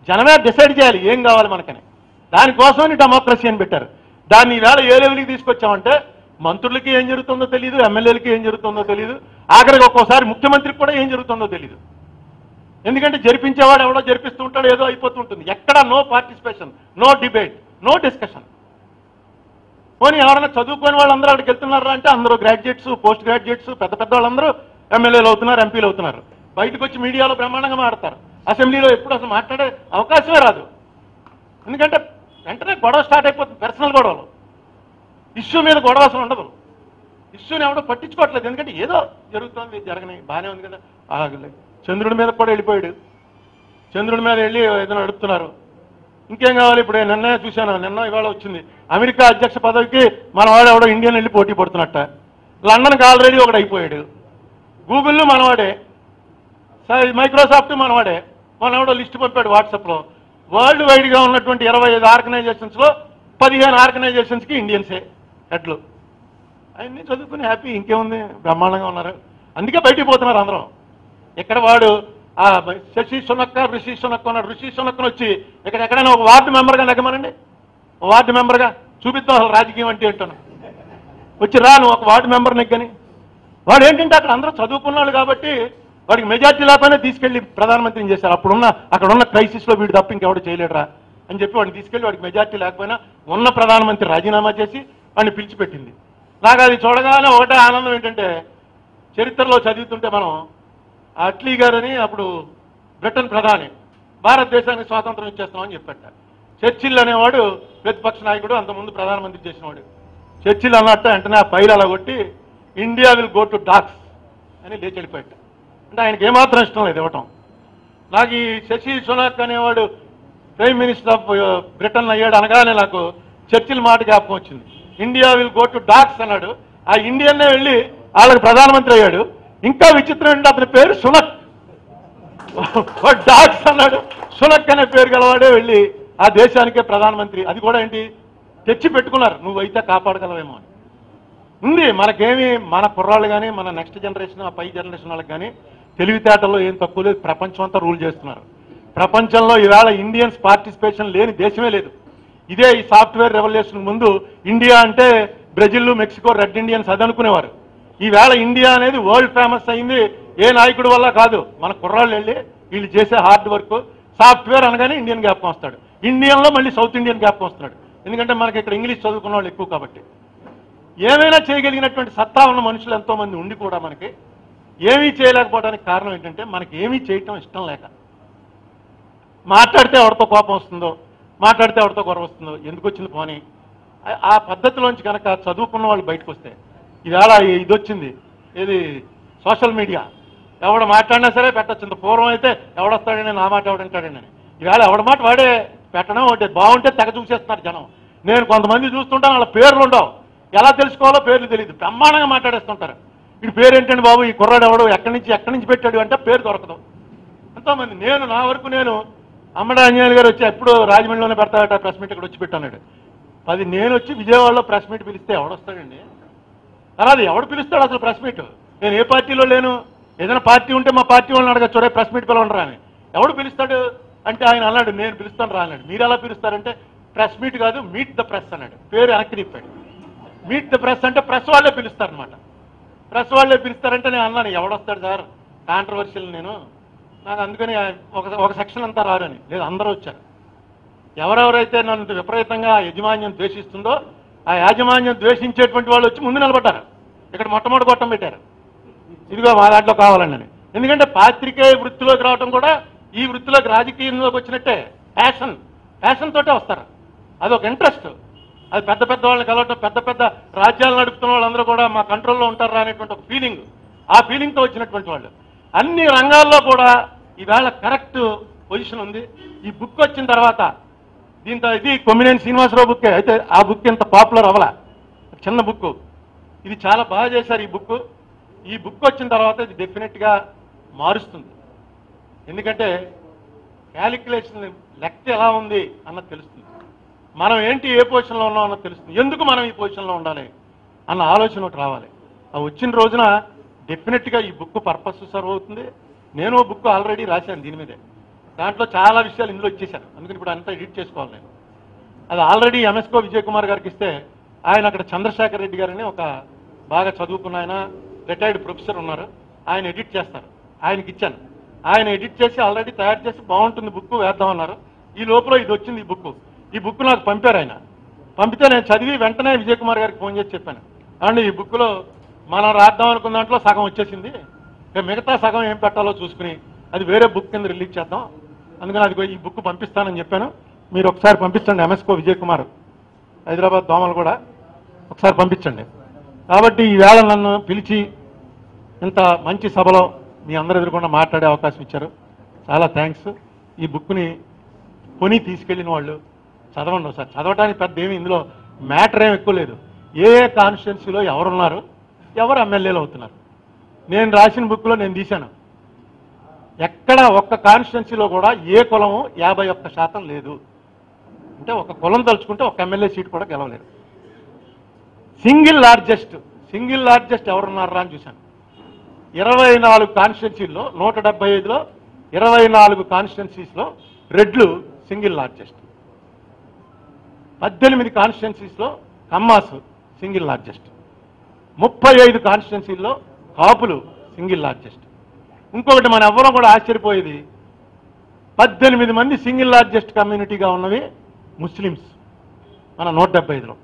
జనమే డిసైడ్ చేయాలి ఏం కావాలి మనకని. దానికోసమని డెమోక్రసీ అని పెట్టారు. దాన్ని ఈవేళ ఏ లెవెల్కి తీసుకొచ్చామంటే మంత్రులకి ఏం జరుగుతుందో తెలియదు, ఎమ్మెల్యేలకి ఏం జరుగుతుందో తెలియదు, ఆఖరికి ఒక్కోసారి ముఖ్యమంత్రికి కూడా ఏం జరుగుతుందో తెలియదు. ఎందుకంటే జరిపించేవాడు ఎవడో జరిపిస్తూ ఉంటాడు, ఏదో అయిపోతూ ఉంటుంది. ఎక్కడ no participation, no debate, no discussion. పోనీ ఎవరైనా చదువుకునే వాళ్ళందరూ అక్కడికి వెళ్తున్నారా అంటే అందరూ గ్రాడ్యుయేట్స్, పోస్ట్ గ్రాడ్యుయేట్స్, పెద్ద వాళ్ళందరూ ఎమ్మెల్యేలు అవుతున్నారు, ఎంపీలు అవుతున్నారు. బయటకు వచ్చి మీడియాలో బ్రహ్మాండంగా మాట్లాడతారు. అసెంబ్లీలో ఎప్పుడు అసలు మాట్లాడే అవకాశమే రాదు. ఎందుకంటే వెంటనే గొడవ స్టార్ట్ అయిపోతుంది, పర్సనల్ గొడవలు. ఇష్యూ మీద గొడవ అసలు ఉండదు. ఇష్యూని ఎవడో పట్టించుకోవట్లేదు. ఎందుకంటే ఏదో జరుగుతుంది, జరగని బాగానే ఉంది కదా. చంద్రుడి మీద కూడా వెళ్ళిపోయాడు, చంద్రుడి మీద వెళ్ళి ఏదైనా నడుపుతున్నారు. ఇంకేం కావాలి? ఇప్పుడు నిన్న చూశాను, ఇవాళ వచ్చింది, అమెరికా అధ్యక్ష పదవికి మన వాడు ఎవడో ఇండియన్ వెళ్ళి పోటీ పడుతున్నట్ట. లండన్కి ఆల్రెడీ ఒకడు అయిపోయాడు. గూగుల్ మనవాడే, మైక్రోసాఫ్ట్ మనవాడే. మనవాడు లిస్ట్ పంపాడు వాట్సాప్లో. వరల్డ్ వైడ్గా ఉన్నటువంటి 25 ఆర్గనైజేషన్స్లో 15 ఆర్గనైజేషన్స్కి ఇండియన్సే హెడ్లు. అవన్నీ చదువుకుని హ్యాపీ, ఇంకేముంది, బ్రహ్మాండంగా ఉన్నారు. అందుకే బయటికి పోతున్నారు అందరం. ఇక్కడ వాడు శశి సునక్క, ఋషి సునక్క ఉన్నాడు. ఋషి సునక్కను వచ్చి ఇక్కడ ఎక్కడైనా ఒక వార్డు మెంబర్గా నెగ్గమనండి, వార్డు మెంబర్గా చూపిద్దాం అసలు రాజకీయం అంటే ఏంటను. వచ్చి రా నువ్వు ఒక వార్డు మెంబర్ నెగ్గని. వాడు ఏంటంటే అక్కడ అందరూ చదువుకున్నాడు కాబట్టి వాడికి మెజార్టీ లేకపోయినా తీసుకెళ్లి ప్రధానమంత్రిని చేశారు. అక్కడున్న క్రైసిస్లో వీడు తప్ప ఇంకెవడు చేయలేడరా అని చెప్పి వాడిని తీసుకెళ్లి, వాడికి మెజార్టీ లేకపోయినా ఉన్న ప్రధానమంత్రి రాజీనామా చేసి వాడిని పిలిచిపెట్టింది. నాకు అది చూడగానే ఒకటే ఆనందం ఏంటంటే, చరిత్రలో చదువుతుంటే మనం అట్లీ గారని అప్పుడు బ్రిటన్ ప్రధాని, భారతదేశానికి స్వాతంత్రం ఇచ్చేస్తున్నామని చెప్పాట. చర్చిల్ అనేవాడు ప్రతిపక్ష నాయకుడు, అంతకుముందు ప్రధానమంత్రి చేసినవాడు. చర్చిలు అన్నట్టు వెంటనే ఆ ఫైల్ అలా కొట్టి India will go to docs అని లేచి వెళ్ళిపోయాడు. అంటే ఆయనకి ఏమాత్రం ఇష్టం లేదు ఇవ్వటం. నాకు ఈ శశి సునాక్ అనేవాడు ప్రైమ్ మినిస్టర్ ఆఫ్ బ్రిటన్ అయ్యాడు అనగానే నాకు చర్చిల మాట జ్ఞాపకం వచ్చింది. India will go to docs అన్నాడు. ఆ ఇండియన్నే వెళ్ళి వాళ్ళకి ప్రధానమంత్రి అయ్యాడు. ఇంకా విచిత్రం ఏంటంటే అతని పేరు సునక్. డాక్స్ అన్నాడు, సునక్ అనే పేరు గలవాడే వెళ్ళి ఆ దేశానికే ప్రధానమంత్రి. అది కూడా ఏంటి తెచ్చి పెట్టుకున్నారు, నువ్వైతే కాపాడగలవేమో అని. ఉంది మనకేమి, మన కుర్రాళ్ళు కానీ మన నెక్స్ట్ జనరేషన్ ఆ పై జనరేషన్ వాళ్ళకి కానీ తెలివితేటల్లో ఏం తక్కువ లేదు. ప్రపంచం అంతా రూల్ చేస్తున్నారు. ప్రపంచంలో ఈవేళ ఇండియన్స్ పార్టిసిపేషన్ లేని దేశమే లేదు. ఇదే ఈ సాఫ్ట్వేర్ రెవల్యూషన్ ముందు ఇండియా అంటే బ్రెజిల్, మెక్సికో, రెడ్ ఇండియన్స్ అది అనుకునేవారు. ఈవేళ ఇండియా అనేది వరల్డ్ ఫేమస్ అయింది ఏ నాయకుడి వల్ల కాదు, మన కుర్రాళ్ళు వెళ్ళి వీళ్ళు చేసే హార్డ్ వర్క్. సాఫ్ట్వేర్ అనగానే ఇండియన్ జ్ఞాపకం వస్తాడు, ఇండియన్లో మళ్ళీ సౌత్ ఇండియన్ జ్ఞాపకం వస్తున్నాడు. ఎందుకంటే మనకి ఇక్కడ ఇంగ్లీష్ చదువుకున్న వాళ్ళు ఎక్కువ కాబట్టి. ఏమైనా చేయగలిగినటువంటి సత్తా ఉన్న మనుషులు ఎంతోమంది ఉండి కూడా మనకి ఏమీ చేయలేకపోవడానికి కారణం ఏంటంటే మనకి ఏమీ చేయటం ఇష్టం లేక. మాట్లాడితే ఎవరితో కోపం వస్తుందో, మాట్లాడితే ఎవరితో గొడవ వస్తుందో, ఎందుకు వచ్చింది పోనీ ఆ పద్ధతిలోంచి కనుక చదువుకున్న వాళ్ళు బయటకు వస్తే. ఇవాళ ఇది వచ్చింది ఏది సోషల్ మీడియా, ఎవడ మాట్లాడినా సరే పెట్టచ్చు. ఇంత పూర్వం అయితే ఎవడొస్తాడని నా మాట ఎవడంటాడని. ఇవాళ ఎవడ మాట వాడే పెట్టడం ఒకటి, బాగుంటే తెగ చూసేస్తున్నారు జనం. నేను కొంతమంది చూస్తుంటాను వాళ్ళ పేర్లు ఉండవు, ఎలా తెలుసుకోవాలో పేర్లు తెలియదు, బ్రహ్మాండంగా మాట్లాడేస్తుంటారు. వీడి పేరు ఏంటండి బాబు, ఈ కుర్రాడు ఎవడు ఎక్కడి నుంచి పెట్టాడు అంటే పేరు దొరకదు. ఎంతోమంది నా వరకు నేను అమ్మడ అంజనేయులు గారు వచ్చి ఎప్పుడు రాజమండ్రిలోనే పెడతాడట ప్రెస్ మీట్, ఇక్కడ వచ్చి పెట్టాడు. నేను వచ్చి విజయవాడలో ప్రెస్ మీట్ పిలిస్తే ఎవడొస్తాడండి? తర్వాత ఎవడు పిలుస్తాడు అసలు ప్రెస్ మీట్? నేను ఏ పార్టీలో లేను, ఏదైనా పార్టీ ఉంటే మా పార్టీ వాళ్ళని అడగచ్చు, రే ప్రెస్ మీట్ పిలవండి అని. ఎవడు పిలుస్తాడు అంటే ఆయన అన్నాడు నేను పిలుస్తాను రా అన్నాడు. మీరు ఎలా పిలుస్తారంటే ప్రెస్ మీట్ కాదు మీట్ ద ప్రెస్ అన్నాడు. పేరు వెనక్కి తిప్పాడు. మీట్ ద ప్రెస్ అంటే ప్రెస్ వాళ్ళే పిలుస్తారనమాట. ప్రెస్ వాళ్ళే పిలుస్తారంటే నేను అన్నాను ఎవడొస్తాడు సార్, కాంట్రవర్షియల్ నాకు అందుకని ఒక సెక్షన్ అంతా రారని. లేదు అందరూ వచ్చారు. ఎవరెవరైతే నన్ను విపరీతంగా యాజమాన్యం ద్వేషిస్తుందో ఆ యాజమాన్యం ద్వేషించేటువంటి వాళ్ళు వచ్చి ముందు నిలబడ్డారు. ఇక్కడ మొట్టమొదటి గొట్టం పెట్టారు, ఇదిగో మా దాంట్లో కావాలండి. ఎందుకంటే పాత్రికేయ వృత్తిలోకి రావడం కూడా ఈ వృత్తిలోకి రాజకీయంలోకి వచ్చినట్టే. ప్యాషన్ తోటే వస్తారు, అదొక ఇంట్రెస్ట్. అది పెద్ద పెద్ద వాళ్ళని కలవటం, పెద్ద పెద్ద రాజ్యాలు నడుపుతున్న వాళ్ళందరూ కూడా మా కంట్రోల్లో ఉంటారా అనేటువంటి ఒక ఫీలింగ్, ఆ ఫీలింగ్తో వచ్చినటువంటి వాళ్ళు. అన్ని రంగాల్లో కూడా ఈవేళ కరెక్ట్ పొజిషన్ ఉంది. ఈ బుక్ వచ్చిన తర్వాత దీంతో ఇది కొమ్మినేని శ్రీనివాసరావు బుక్కే అయితే ఆ బుక్ ఇంత పాపులర్ అవ్వలా, చిన్న బుక్. ఇది చాలా బాగా చేశారు ఈ బుక్. ఈ బుక్ వచ్చిన తర్వాత ఇది డెఫినెట్గా మారుస్తుంది. ఎందుకంటే క్యాలిక్యులేషన్ లెక్క ఎలా ఉంది అన్నది తెలుస్తుంది, మనం ఏంటి ఏ పొజిషన్లో ఉన్నాం అన్నది తెలుస్తుంది, ఎందుకు మనం ఈ పొజిషన్లో ఉండాలి అన్న ఆలోచన ఒకటి రావాలి. అది వచ్చిన రోజున డెఫినెట్గా ఈ బుక్ పర్పస్ సర్వ్ అవుతుంది. నేను బుక్ ఆల్రెడీ రాశాను దీని మీదే, దాంట్లో చాలా విషయాలు ఇందులో ఇచ్చేశాను. అందుకని ఇప్పుడు అంతా ఎడిట్ చేసుకోవాలి నేను. అది ఆల్రెడీ ఎంఎస్కో విజయ్ కుమార్ గారికి ఇస్తే ఆయన అక్కడ చంద్రశేఖర్ రెడ్డి గారని ఒక బాగా చదువుకున్న ఆయన రిటైర్డ్ ప్రొఫెసర్ ఉన్నారు, ఆయన ఎడిట్ చేస్తారు. ఆయనకి ఇచ్చాను, ఆయన ఎడిట్ చేసి ఆల్రెడీ తయారు చేసి బాగుంటుంది బుక్ వేద్దామన్నారు. ఈ లోపల ఇది వచ్చింది ఈ బుక్. ఈ బుక్ నాకు పంపారు ఆయన. పంపితే నేను చదివి వెంటనే విజయ్ కుమార్ గారికి ఫోన్ చేసి చెప్పాను, అండి ఈ బుక్లో మనం రాద్దాం అనుకున్న దాంట్లో సగం వచ్చేసింది, ఇక మిగతా సగం ఏం పెట్టాలో చూసుకుని అది వేరే బుక్ కింద రిలీజ్ చేద్దాం, అందుకని అది ఈ బుక్ పంపిస్తానని చెప్పాను. మీరు ఒకసారి పంపించండి, ఎంఎస్కో విజయ్ కుమార్ హైదరాబాద్ దోమలు కూడా ఒకసారి పంపించండి. కాబట్టి ఈవేళ నన్ను పిలిచి ఇంత మంచి సభలో మీ అందరి ఎదురుకుండా మాట్లాడే అవకాశం ఇచ్చారు, చాలా థ్యాంక్స్. ఈ బుక్ని కొని తీసుకెళ్ళిన వాళ్ళు చదవండి ఒకసారి. చదవడానికి పెద్ద ఏమి ఇందులో మ్యాటర్ ఏమి ఎక్కువ లేదు. ఏ కాన్స్టిట్యున్సీలో ఎవరున్నారు, ఎవరు ఎమ్మెల్యేలు అవుతున్నారు. నేను రాసిన బుక్లో నేను తీశాను, ఎక్కడ ఒక్క కాన్స్టిట్యున్సీలో కూడా ఏ కులము 51% లేదు. అంటే ఒక కులం తలుచుకుంటే ఒక ఎమ్మెల్యే సీట్ కూడా గెలవలేరు. సింగిల్ లార్జెస్ట్ ఎవరున్నారా అని చూశాను. 24 కాన్స్టిట్యున్సీల్లో 175లో 24 కాన్స్టిట్యున్సీస్లో రెడ్లు సింగిల్ లార్జెస్ట్, 18 కాన్స్టిట్యున్సీస్లో కమ్మాస్ సింగిల్ లార్జెస్ట్, 35 కాన్స్టిట్యున్సీల్లో కాపులు సింగిల్ లార్జెస్ట్. ఇంకొకటి మన ఎవ్వరం కూడా ఆశ్చర్యపోయేది, 18 మంది సింగిల్ లార్జెస్ట్ కమ్యూనిటీగా ఉన్నవి ముస్లిమ్స్ మన 175లో.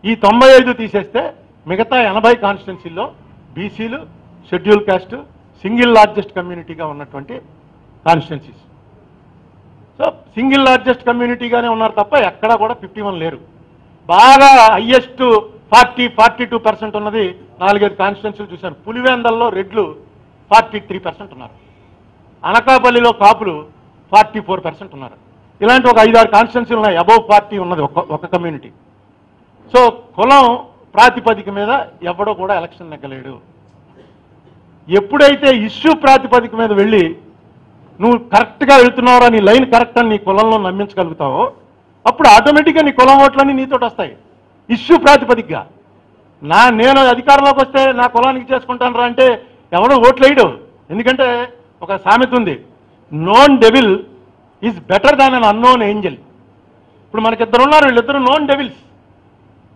ఈ 95 తీసేస్తే మిగతా 80 కాన్స్టిట్యున్సీల్లో బీసీలు, షెడ్యూల్ కాస్ట్ సింగిల్ లార్జెస్ట్ కమ్యూనిటీగా ఉన్నటువంటి కాన్స్టిట్యున్సీస్. సో సింగిల్ లార్జెస్ట్ కమ్యూనిటీగానే ఉన్నారు తప్ప ఎక్కడా కూడా 51 లేరు. బాగా హయ్యెస్ట్ 42% ఉన్నది 4-5 కాన్స్టిట్యున్సీలు చూశాను. పులివెందల్లో రెడ్లు 43% ఉన్నారు. అనకాపల్లిలో కాపులు 44% ఉన్నారు. ఇలాంటి ఒక 5-6 కాన్స్టిట్యున్సీలు ఉన్నాయి. అబౌవ్ 40 ఉన్నది ఒక కమ్యూనిటీ. సో కులం ప్రాతిపదిక మీద ఎవడో కూడా ఎలక్షన్ నెగ్గలేడు. ఎప్పుడైతే ఇష్యూ ప్రాతిపదిక మీద వెళ్ళి నువ్వు కరెక్ట్గా వెళ్తున్నావురా, నీ లైన్ కరెక్ట్ అని నీ కులంలో నమ్మించగలుగుతావో అప్పుడు ఆటోమేటిక్గా నీ కులం ఓట్లన్నీ నీతోటి వస్తాయి. ఇష్యూ ప్రాతిపదికగా నేను అధికారంలోకి వస్తే నా కులానికి చేసుకుంటాను రా అంటే ఎవడో ఓట్లు వేయడు. ఎందుకంటే ఒక సామెత ఉంది, known devil is better than an unknown Angel. ఇప్పుడు మనకిద్దరు ఉన్నారు, వీళ్ళిద్దరు నోన్ డెవిల్స్,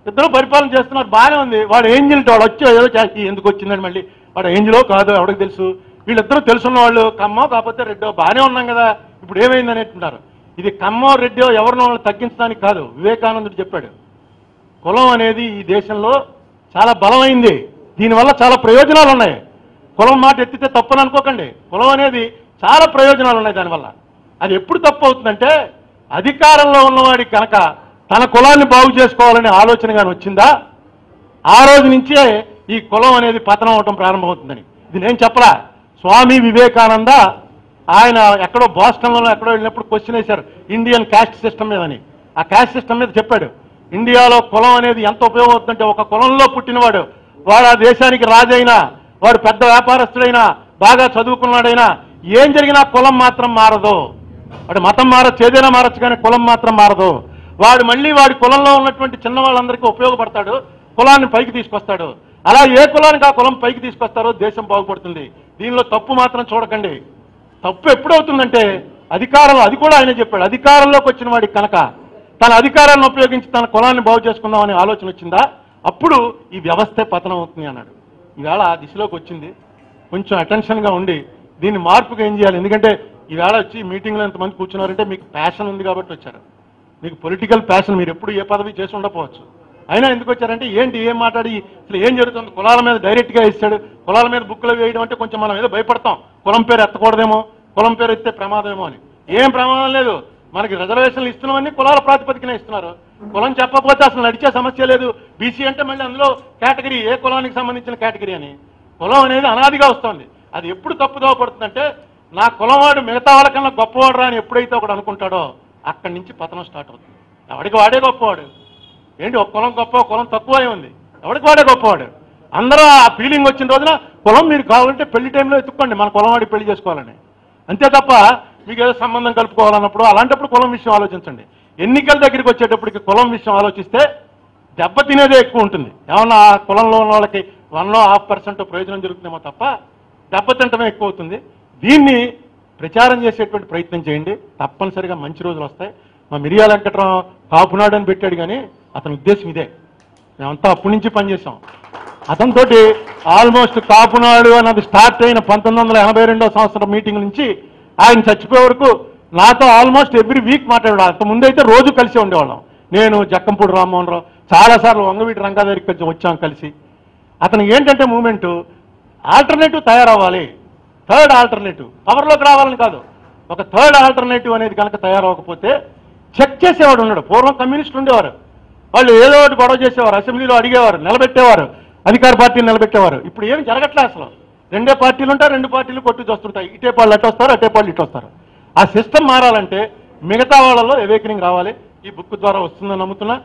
ఇద్దరు పరిపాలన చేస్తున్నారు, బాగానే ఉంది. వాడు ఏంజల్, వాడు వచ్చి ఏదో చేసి ఎందుకు వచ్చిందని మళ్ళీ వాడు ఏంజలో కాదు ఎవరికి తెలుసు. వీళ్ళిద్దరూ తెలుసున్న వాళ్ళు, కమ్మో కాకపోతే రెడ్డో బాగానే ఉన్నాం కదా, ఇప్పుడు ఏమైందని అంటున్నారు. ఇది కమ్మో రెడ్డో ఎవరినో తగ్గించడానికి కాదు. వివేకానందుడు చెప్పాడు, కులం అనేది ఈ దేశంలో చాలా బలమైంది, దీనివల్ల చాలా ప్రయోజనాలు ఉన్నాయి. కులం మాట ఎత్తితే తప్పని అనుకోకండి, కులం అనేది చాలా ప్రయోజనాలు ఉన్నాయి దానివల్ల. అది ఎప్పుడు తప్పు అవుతుందంటే అధికారంలో ఉన్నవాడికి కనుక తన కులాన్ని బాగు చేసుకోవాలనే ఆలోచన కానీ వచ్చిందా, ఆ రోజు నుంచే ఈ కులం అనేది పతనం అవటం ప్రారంభమవుతుందని. ఇది నేను చెప్పలా, స్వామి వివేకానంద ఆయన ఎక్కడో బోస్టన్లో ఎక్కడో వెళ్ళినప్పుడు క్వశ్చన్ వేశారు ఇండియన్ క్యాస్ట్ సిస్టమ్ మీదని. ఆ క్యాస్ట్ సిస్టమ్ మీద చెప్పాడు, ఇండియాలో కులం అనేది ఎంత ఉపయోగపడుతుందంటే ఒక కులంలో పుట్టినవాడు వాడు ఆ దేశానికి రాజైనా, వాడు పెద్ద వ్యాపారస్తుడైనా, బాగా చదువుకున్నాడైనా ఏం జరిగినా కులం మాత్రం మారదు. వాడు మతం మారచ్చు, ఏదైనా మారచ్చు, కానీ కులం మాత్రం మారదు. వాడు మళ్ళీ వాడి కులంలో ఉన్నటువంటి చిన్న వాళ్ళందరికీ ఉపయోగపడతాడు, కులాన్ని పైకి తీసుకొస్తాడు. అలా ఏ కులానికి ఆ కులం పైకి తీసుకొస్తారో దేశం బాగుపడుతుంది. దీనిలో తప్పు మాత్రం చూడకండి. తప్పు ఎప్పుడవుతుందంటే అధికారంలో, అది కూడా ఆయన చెప్పాడు, అధికారంలోకి వచ్చిన వాడికి కనుక తన అధికారాన్ని ఉపయోగించి తన కులాన్ని బాగు చేసుకుందాం అనే ఆలోచన వచ్చిందా అప్పుడు ఈ వ్యవస్థే పతనం అవుతుంది అన్నాడు. ఈవేళ ఆ దిశలోకి వచ్చింది. కొంచెం అటెన్షన్గా ఉండి దీన్ని మార్పుగా ఏం చేయాలి. ఎందుకంటే ఈవేళ వచ్చి మీటింగ్లో ఎంతమంది కూర్చున్నారంటే మీకు ప్యాషన్ ఉంది కాబట్టి వచ్చారు. మీకు పొలిటికల్ ప్యాషన్, మీరు ఎప్పుడు ఏ పదవి చేసి ఉండకపోవచ్చు, అయినా ఎందుకు వచ్చారంటే ఏంటి ఏం మాట్లాడి అసలు ఏం జరుగుతుంది, కులాల మీద డైరెక్ట్గా ఇస్తాడు, కులాల మీద బుక్లో వేయడం అంటే కొంచెం మనం ఏదో భయపడతాం, కులం పేరు ఎత్తకూడదేమో, కులం పేరు ఎత్తే ప్రమాదమేమో అని. ఏం ప్రమాదం లేదు, మనకి రిజర్వేషన్లు ఇస్తున్నామని కులాల ప్రాతిపదికనే ఇస్తున్నారు. కులం చెప్పకపోతే అసలు నడిచే సమస్య లేదు. బీసీ అంటే మళ్ళీ అందులో కేటగిరీ ఏ కులానికి సంబంధించిన కేటగిరీ అని. కులం అనేది అనాదిగా వస్తుంది. అది ఎప్పుడు తప్పుదోవ పడుతుందంటే నా కులంవాడు మిగతా వాళ్ళకన్నా గొప్పవాడు రా అని ఎప్పుడైతే ఒకడు అనుకుంటాడో అక్కడి నుంచి పతనం స్టార్ట్ అవుతుంది. ఎవడికి వాడే గొప్పవాడు. ఏంటి ఒక కులం గొప్ప, కులం తక్కువ ఉంది, ఎవడికి వాడే గొప్పవాడు. అందరూ ఆ ఫీలింగ్ వచ్చిన రోజున కులం మీరు కావాలంటే పెళ్లి టైంలో ఎత్తుక్కోండి మన కులం వాడికి పెళ్లి చేసుకోవాలని, అంతే తప్ప మీకు ఏదో సంబంధం కలుపుకోవాలన్నప్పుడు అలాంటప్పుడు కులం విషయం ఆలోచించండి. ఎన్నికల దగ్గరికి వచ్చేటప్పటికి కులం విషయం ఆలోచిస్తే దెబ్బతినేదే ఎక్కువ ఉంటుంది. ఏమన్నా ఆ కులంలో ఉన్న వాళ్ళకి 1.5% ప్రయోజనం జరుగుతుందేమో తప్ప దెబ్బతింటమే ఎక్కువ అవుతుంది. దీన్ని ప్రచారం చేసేటువంటి ప్రయత్నం చేయండి, తప్పనిసరిగా మంచి రోజులు వస్తాయి. మా మిరియాల వెంకట్రావు కాపునాడు అని పెట్టాడు, కానీ అతని ఉద్దేశం ఇదే. మేమంతా అప్పటి నుంచి పనిచేసాం అతనితో. ఆల్మోస్ట్ కాపునాడు అన్నది స్టార్ట్ అయిన 1982వ సంవత్సరం మీటింగ్ నుంచి ఆయన చచ్చిపోయే వరకు నాతో ఆల్మోస్ట్ ఎవ్రీ వీక్ మాట్లాడాడు. అంత ముందైతే రోజు కలిసి ఉండేవాళ్ళం. నేను, జక్కంపూడి రామ్మోహన్ రావు, చాలాసార్లు వంగవీటి రంగా దగ్గరికి కొంచెం వచ్చాం కలిసి. అతనికి ఏంటంటే మూమెంటు ఆల్టర్నేటివ్ తయారవ్వాలి, థర్డ్ ఆల్టర్నేటివ్, పవర్లోకి రావాలని కాదు, ఒక థర్డ్ ఆల్టర్నేటివ్ అనేది కనుక తయారవ్వకపోతే చెక్ చేసేవాడు ఉన్నాడు. పూర్వం కమ్యూనిస్టులు ఉండేవారు, వాళ్ళు ఏదో ఒకటి గొడవ చేసేవారు, అసెంబ్లీలో అడిగేవారు, నిలబెట్టేవారు, అధికార పార్టీని నిలబెట్టేవారు. ఇప్పుడు ఏమి జరగట్లే అసలు. 2 పార్టీలు ఉంటాయి, 2 పార్టీలు కొట్టు చూస్తుంటాయి. ఇటే వాళ్ళు అటు వస్తారు, అటే వాళ్ళు ఇటు వస్తారు. ఆ సిస్టమ్ మారాలంటే మిగతా వాళ్ళలో అవేకనింగ్ రావాలి. ఈ బుక్ ద్వారా వస్తుందని నమ్ముతున్నా.